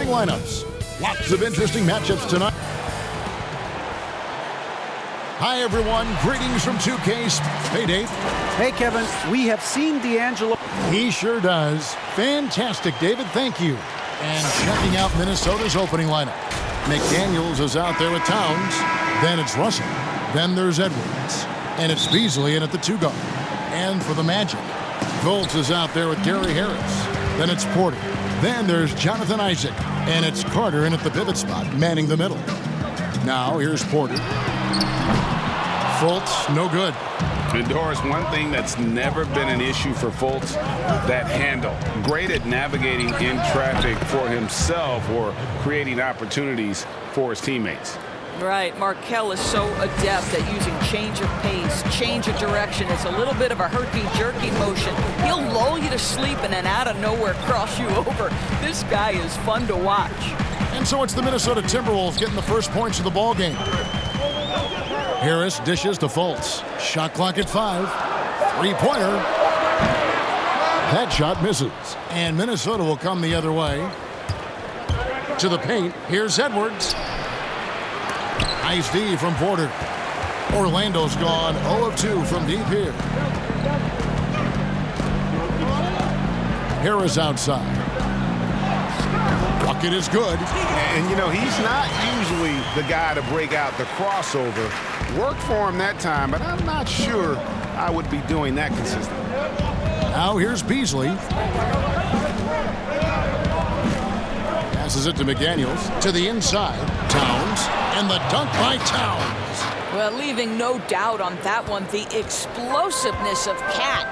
starting lineups. Lots of interesting matchups tonight. Hi, everyone. Greetings from 2K's. Hey, Dave. Hey, Kevin. We have seen D'Angelo. He sure does. Fantastic, David. Thank you. And checking out Minnesota's opening lineup. McDaniels is out there with Towns. Then it's Russell. Then there's Edwards. And it's Beasley in at the 2 guard. And for the Magic, Fultz is out there with Gary Harris. Then it's Porter. Then there's Jonathan Isaac. And it's Carter in at the pivot spot, manning the middle. Now here's Porter. Fultz, no good. And Doris, one thing that's never been an issue for Fultz, that handle. Great at navigating in traffic for himself or creating opportunities for his teammates. Right, Markelle is so adept at using change of pace, change of direction. It's a little bit of a herky-jerky motion. He'll lull you to sleep and then out of nowhere cross you over. This guy is fun to watch. And so it's the Minnesota Timberwolves getting the first points of the ball game. Harris dishes to Fultz. Shot clock at 5. Three-pointer. That shot misses. And Minnesota will come the other way. To the paint. Here's Edwards. Nice D from Porter. Orlando's gone 0 of 2 from deep here. Harris outside. Bucket is good. And, you know, he's not usually the guy to break out the crossover. Worked for him that time, but I'm not sure I would be doing that consistently. Now here's Beasley. Passes it to McDaniels. To the inside. Towns. And the dunk by Towns. Well, leaving no doubt on that one, the explosiveness of Cat.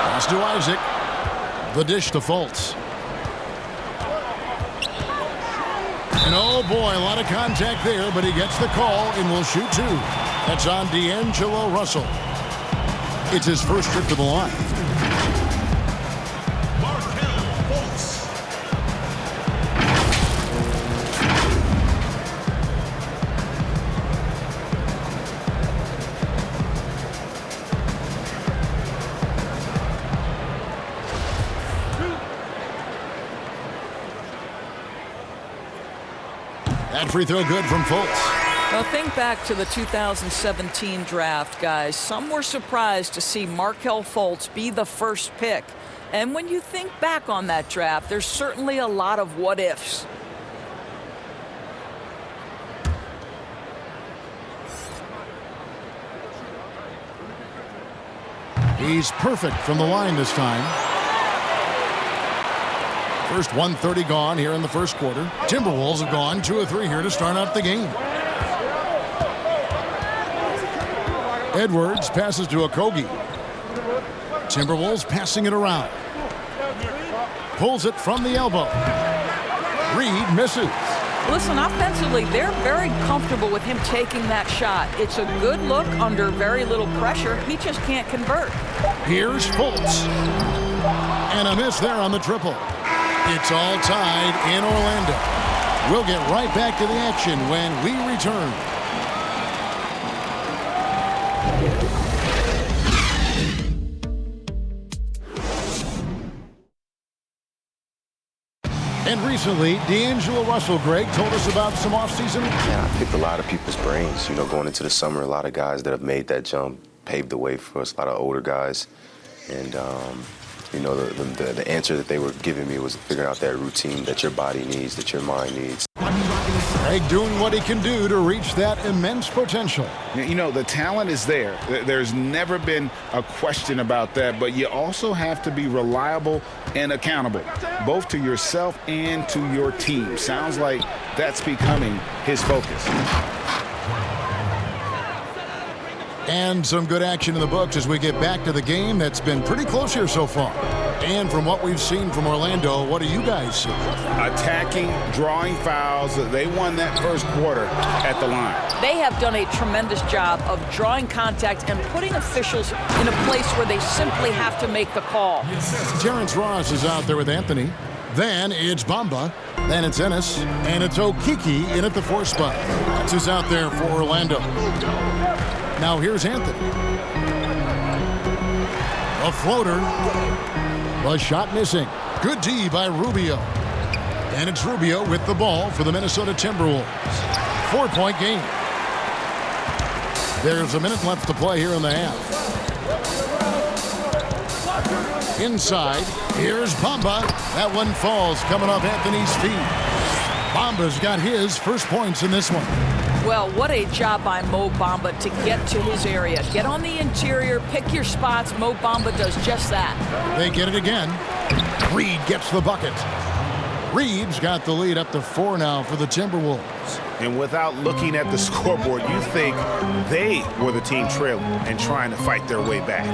Pass to Isaac. The dish to Fultz. And oh boy, a lot of contact there, but he gets the call and will shoot 2. That's on D'Angelo Russell. It's his first trip to the line. That free throw good from Fultz. Well, think back to the 2017 draft, guys. Some were surprised to see Markelle Fultz be the first pick. And when you think back on that draft, there's certainly a lot of what-ifs. He's perfect from the line this time. First 1:30 gone here in the first quarter. Timberwolves have gone 2 of 3 here to start out the game. Edwards passes to Okogie. Timberwolves passing it around. Pulls it from the elbow. Reed misses. Listen, offensively, they're very comfortable with him taking that shot. It's a good look under very little pressure. He just can't convert. Here's Fultz. And a miss there on the triple. It's all tied in Orlando. We'll get right back to the action when we return. And recently, D'Angelo Russell, Greg, told us about some offseason. Yeah, I picked a lot of people's brains. You know, going into the summer, a lot of guys that have made that jump paved the way for us, a lot of older guys. And, you know, the answer that they were giving me was figuring out that routine that your body needs, that your mind needs. Greg doing what he can do to reach that immense potential. You know, the talent is there. There's never been a question about that, but you also have to be reliable and accountable, both to yourself and to your team. Sounds like that's becoming his focus. And some good action in the books as we get back to the game that's been pretty close here so far. And from what we've seen from Orlando, what do you guys see? Attacking, drawing fouls. They won that first quarter at the line. They have done a tremendous job of drawing contact and putting officials in a place where they simply have to make the call. Terrence Ross is out there with Anthony. Then it's Bamba. Then it's Ennis. And it's Okeke in at the 4 spot. That's who's out there for Orlando. Now here's Anthony. A floater. The shot missing. Good D by Rubio. And it's Rubio with the ball for the Minnesota Timberwolves. 4-point game. There's a minute left to play here in the half. Inside, here's Bamba. That one falls coming off Anthony's feet. Bamba's got his first points in this one. Well, what a job by Mo Bamba to get to his area. Get on the interior, pick your spots. Mo Bamba does just that. They get it again. Reed gets the bucket. Reed's got the lead up to 4 now for the Timberwolves. And without looking at the scoreboard, you think they were the team trailing and trying to fight their way back.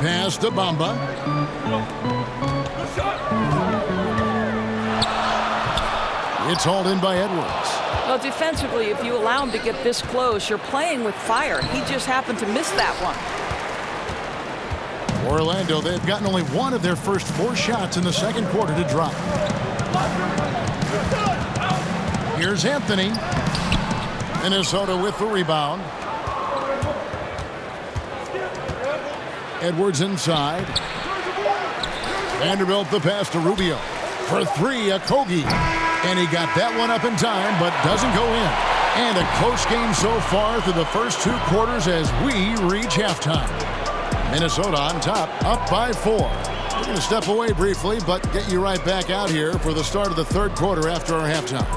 Pass to Bamba. It's hauled in by Edwards. Well, defensively, if you allow him to get this close, you're playing with fire. He just happened to miss that one. Orlando, they've gotten only one of their first 4 shots in the second quarter to drop. Here's Anthony. Minnesota with the rebound. Edwards inside. Vanderbilt the pass to Rubio. For 3, Okogie. And he got that one up in time, but doesn't go in. And a close game so far through the first 2 quarters as we reach halftime. Minnesota on top, up by 4. We're going to step away briefly, but get you right back out here for the start of the third quarter after our halftime.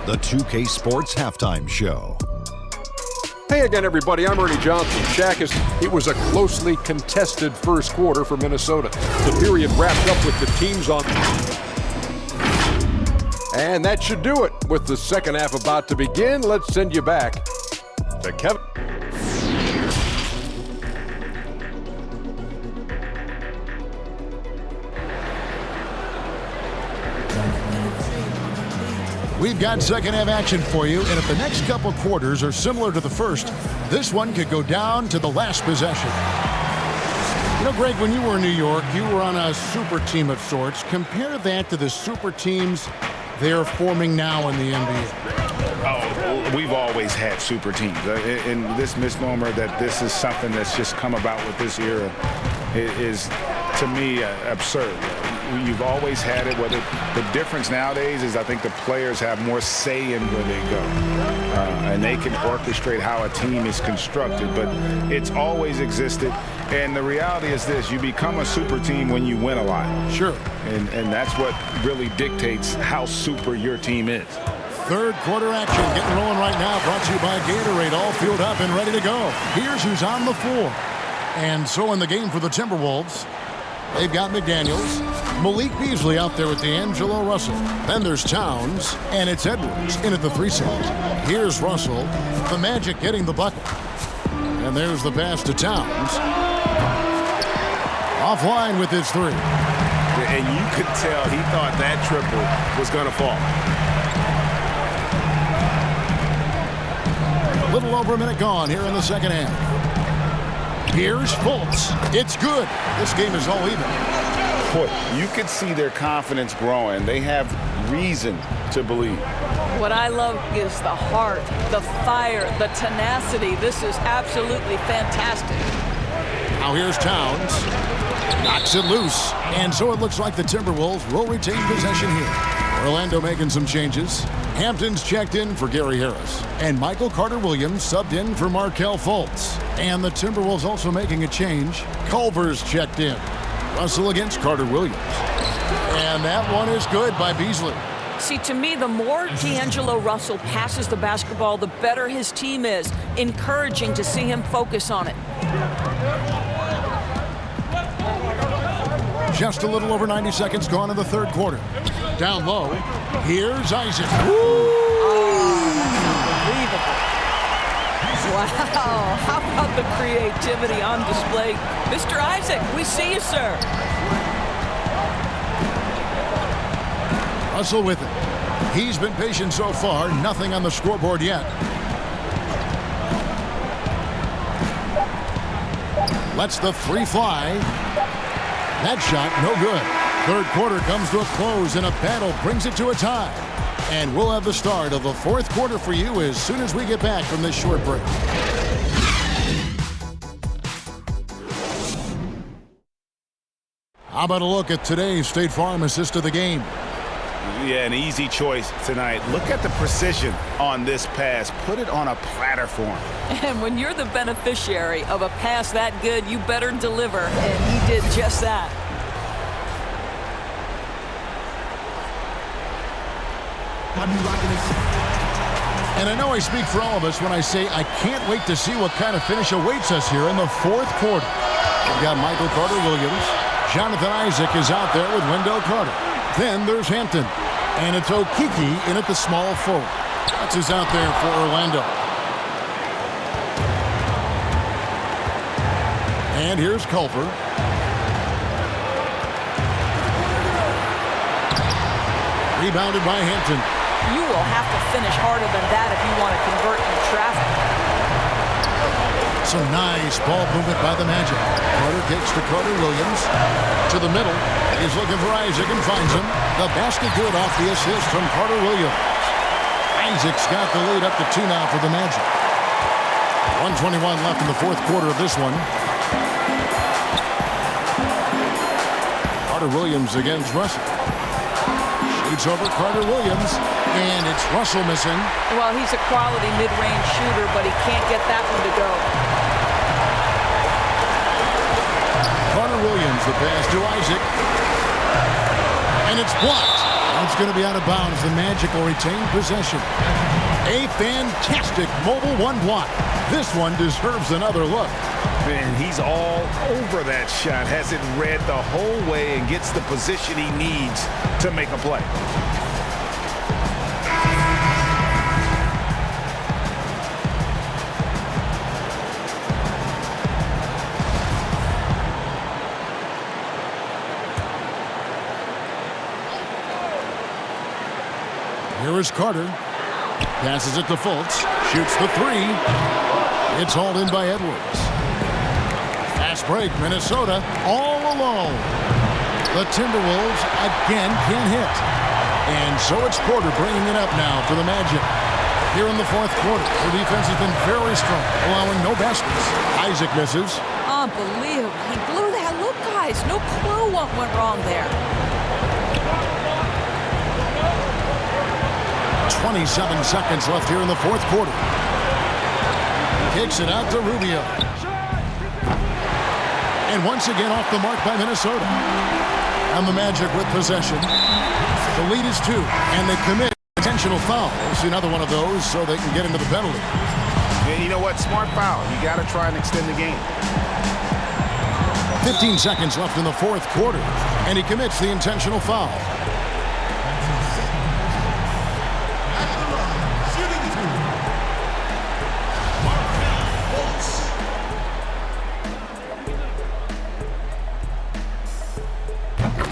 The 2K Sports Halftime Show. Hey again, everybody. I'm Ernie Johnson. Shaq, it was a closely contested first quarter for Minnesota. The period wrapped up with the teams on. And that should do it. With the second half about to begin, let's send you back to Kevin. We've got second half action for you, and if the next couple quarters are similar to the first, this one could go down to the last possession. You know, Greg, when you were in New York, you were on a super team of sorts. Compare that to the super teams they're forming now in the NBA. Oh, we've always had super teams. And this misnomer that this is something that's just come about with this era is, to me, absurd. You've always had it. The difference nowadays is I think the players have more say in where they go. And they can orchestrate how a team is constructed. But it's always existed. And the reality is this. You become a super team when you win a lot. Sure. And that's what really dictates how super your team is. Third quarter action getting rolling right now. Brought to you by Gatorade. All fueled up and ready to go. Here's who's on the floor. And so in the game for the Timberwolves, they've got McDaniels, Malik Beasley out there with D'Angelo Russell. Then there's Towns, and it's Edwards in at the 3 set. Here's Russell, the Magic getting the bucket. And there's the pass to Towns. Offline with his 3. And you could tell he thought that triple was going to fall. A little over a minute gone here in the second half. Here's Fultz. It's good. This game is all even. Boy, you could see their confidence growing. They have reason to believe. What I love is the heart, the fire, the tenacity. This is absolutely fantastic. Now here's Towns. Knocks it loose. And so it looks like the Timberwolves will retain possession here. Orlando making some changes. Hampton's checked in for Gary Harris. And Michael Carter-Williams subbed in for Markelle Fultz. And the Timberwolves also making a change. Culver's checked in. Russell against Carter-Williams. And that one is good by Beasley. See, to me, the more D'Angelo Russell passes the basketball, the better his team is. Encouraging to see him focus on it. Just a little over 90 seconds gone in the third quarter. Down low, here's Isaac. Unbelievable. Wow, how about the creativity on display? Mr. Isaac, we see you, sir. Russell with it. He's been patient so far. Nothing on the scoreboard yet. Lets the 3 fly. That shot, no good. Third quarter comes to a close, and a battle brings it to a tie. And we'll have the start of the fourth quarter for you as soon as we get back from this short break. How about a look at today's State Farm assist of the game? Yeah, an easy choice tonight. Look at the precision on this pass. Put it on a platter for him. And when you're the beneficiary of a pass that good, you better deliver. And he did just that. And I know I speak for all of us when I say I can't wait to see what kind of finish awaits us here in the fourth quarter. We've got Michael Carter-Williams. Jonathan Isaac is out there with Wendell Carter. Then there's Hampton. And it's Okiki in at the small forward. That's who's out there for Orlando. And here's Culver. Rebounded by Hampton. You will have to finish harder than that if you want to convert in traffic. Some nice ball movement by the Magic. Carter kicks to Carter-Williams. To the middle. He's looking for Isaac and finds him. The basket good off the assist from Carter-Williams. Isaac's got the lead up to 2 now for the Magic. 1:21 left in the fourth quarter of this one. Carter-Williams against Russell. Shoots over Carter-Williams. And it's Russell missing. Well, he's a quality mid-range shooter, but he can't get that one to go. Carter-Williams, the pass to Isaac. And it's blocked. It's going to be out of bounds. The Magic will retain possession. A fantastic mobile one block. This one deserves another look. Man, he's all over that shot. Has it read the whole way and gets the position he needs to make a play. Here is Carter. Passes it to Fultz. Shoots the 3. It's hauled in by Edwards. Fast break. Minnesota all alone. The Timberwolves again can't hit. And so it's Porter bringing it up now for the Magic. Here in the fourth quarter, the defense has been very strong, allowing no baskets. Isaac misses. Unbelievable. He blew that. Look, guys, no clue what went wrong there. 27 seconds left here in the fourth quarter. Kicks it out to Rubio. And once again off the mark by Minnesota. And the Magic with possession. The lead is 2, and they commit intentional foul. We'll see another one of those so they can get into the penalty. And you know what? Smart foul. You got to try and extend the game. 15 seconds left in the fourth quarter, and he commits the intentional foul.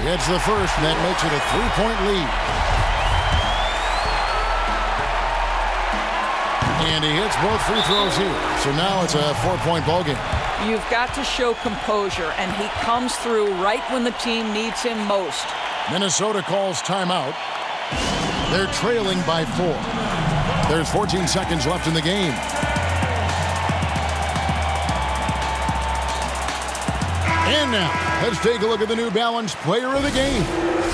It's the first, and that makes it a 3-point lead. And he hits both free throws here. So now it's a 4-point ball game. You've got to show composure, and he comes through right when the team needs him most. Minnesota calls timeout. They're trailing by 4. There's 14 seconds left in the game. And now, let's take a look at the New Balance player of the game,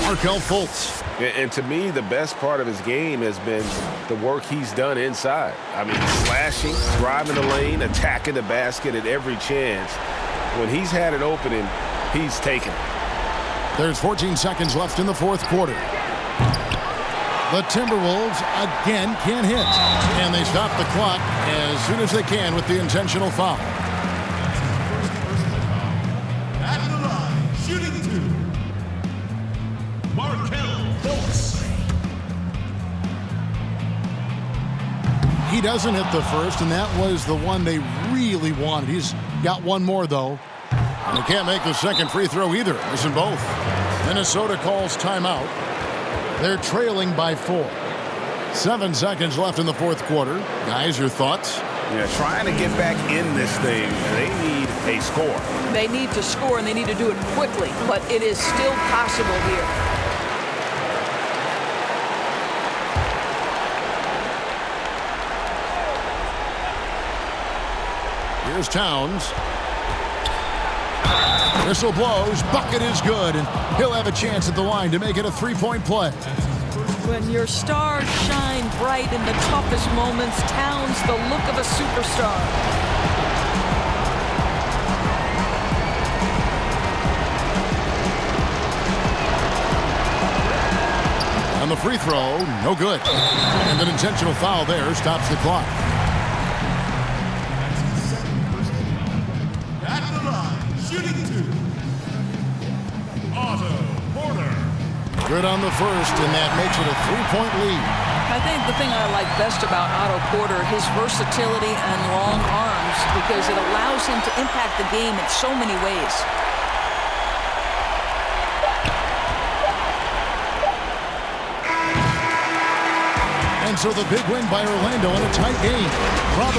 Markelle Fultz. And to me, the best part of his game has been the work he's done inside. I mean, slashing, driving the lane, attacking the basket at every chance. When he's had an opening, he's taken it. There's 14 seconds left in the fourth quarter. The Timberwolves again can't hit. And they stop the clock as soon as they can with the intentional foul. He doesn't hit the first, and that was the one they really wanted. He's got one more, though. And he can't make the second free throw either. Missing both. Minnesota calls timeout. They're trailing by 4. 7 seconds left in the fourth quarter. Guys, your thoughts? Yeah, trying to get back in this thing, they need a score. They need to score, and they need to do it quickly, but it is still possible here. Here's Towns. Whistle blows. Bucket is good, and he'll have a chance at the line to make it a three-point play. When your stars shine bright in the toughest moments, Towns the look of a superstar. And the free throw, no good. And an intentional foul there stops the clock. At the line, shooting two. Otto Porter. Good on the first, and that makes it a three-point lead. I think the thing I like best about Otto Porter, his versatility and long arms, because it allows him to impact the game in so many ways. And so the big win by Orlando in a tight game. Probably